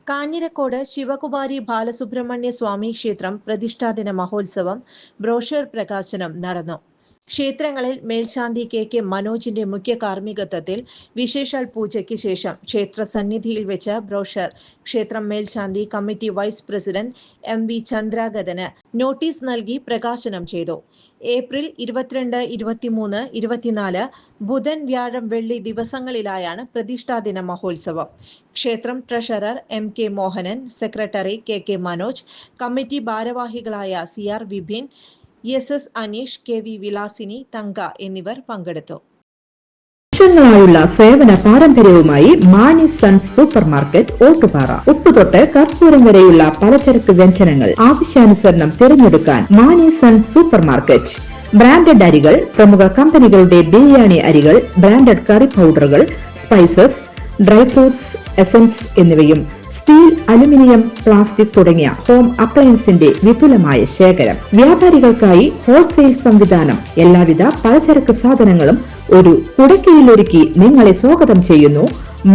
കാഞ്ഞിരക്കോട് ശിവകുമാരി ബാലസുബ്രഹ്മണ്യ സ്വാമി ക്ഷേത്രം പ്രതിഷ്ഠാദിന മഹോത്സവം ബ്രോഷർ പ്രകാശനം നടന്നു. ക്ഷേത്രങ്ങളിൽ മേൽശാന്തി കെ മനോജിന്റെ മുഖ്യ കാർമ്മികത്വത്തിൽ വിശേഷാൽ പൂജയ്ക്ക് ശേഷം ക്ഷേത്ര സന്നിധിയിൽ വെച്ച ബ്രോഷർ ക്ഷേത്രം മേൽശാന്തി കമ്മിറ്റി വൈസ് പ്രസിഡന്റ് MV ചന്ദ്രാഗതന് നോട്ടീസ് നൽകി പ്രകാശനം ചെയ്തു. ഏപ്രിൽ 22, 23, 24 ബുധൻ, വ്യാഴം, വെള്ളി ദിവസങ്ങളിലായാണ് പ്രതിഷ്ഠാദിന മഹോത്സവം. ക്ഷേത്രം treasurer MK Mohanan, secretary KK Manoj, committee ഭാരവാഹികളായ CR Vipin, SS Aneesh, KV Vilasini, Thanka എന്നിവർ പങ്കെടുത്തു. വർഷങ്ങളായുള്ള സേവന പാരമ്പര്യവുമായി Mani sons super market Ottupara. ഉപ്പുതൊട്ട് കർപ്പൂരം വരെയുള്ള പലചരക്ക് വ്യഞ്ജനങ്ങൾ ആവശ്യാനുസരണം തിരഞ്ഞെടുക്കാൻ Mani sons super market. Branded അരികൾ, പ്രമുഖ കമ്പനികളുടെ ബിരിയാണി അരികൾ, ബ്രാൻഡഡ് കറി പൗഡറുകൾ, സ്പൈസസ്, ഡ്രൈ ഫ്രൂട്ട്സ്, എസൻസ് എന്നിവയും സ്റ്റീൽ, അലുമിനിയം, പ്ലാസ്റ്റിക് തുടങ്ങിയ ഹോം അപ്ലയൻസിന്റെ വിപുലമായ ശേഖരം. വ്യാപാരികൾക്കായി ഹോൾസെയിൽ സംവിധാനം. എല്ലാവിധ പലചരക്ക് സാധനങ്ങളും ഒരു കുടക്കീഴിലൊരുക്കി നിങ്ങളെ സ്വാഗതം ചെയ്യുന്നു.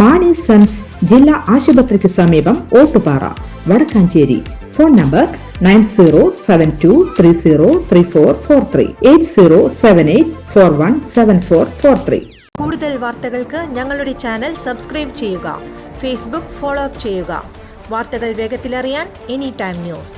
മാണി സൺസ് ജില്ലാ ആശുപത്രിക്ക് സമീപം ഓട്ടുപാറ, വടക്കാഞ്ചേരി. Phone number 9072303443 8078417443. കൂടുതൽ വാർത്തകൾക്ക് ഞങ്ങളുടെ ചാനൽ സബ്സ്ക്രൈബ് ചെയ്യുക. ഫേസ്ബുക്ക് ഫോളോ അപ്പ് ചെയ്യുക. വാർത്തകൾ വേഗത്തിലറിയാൻ എനി ടൈം ന്യൂസ്.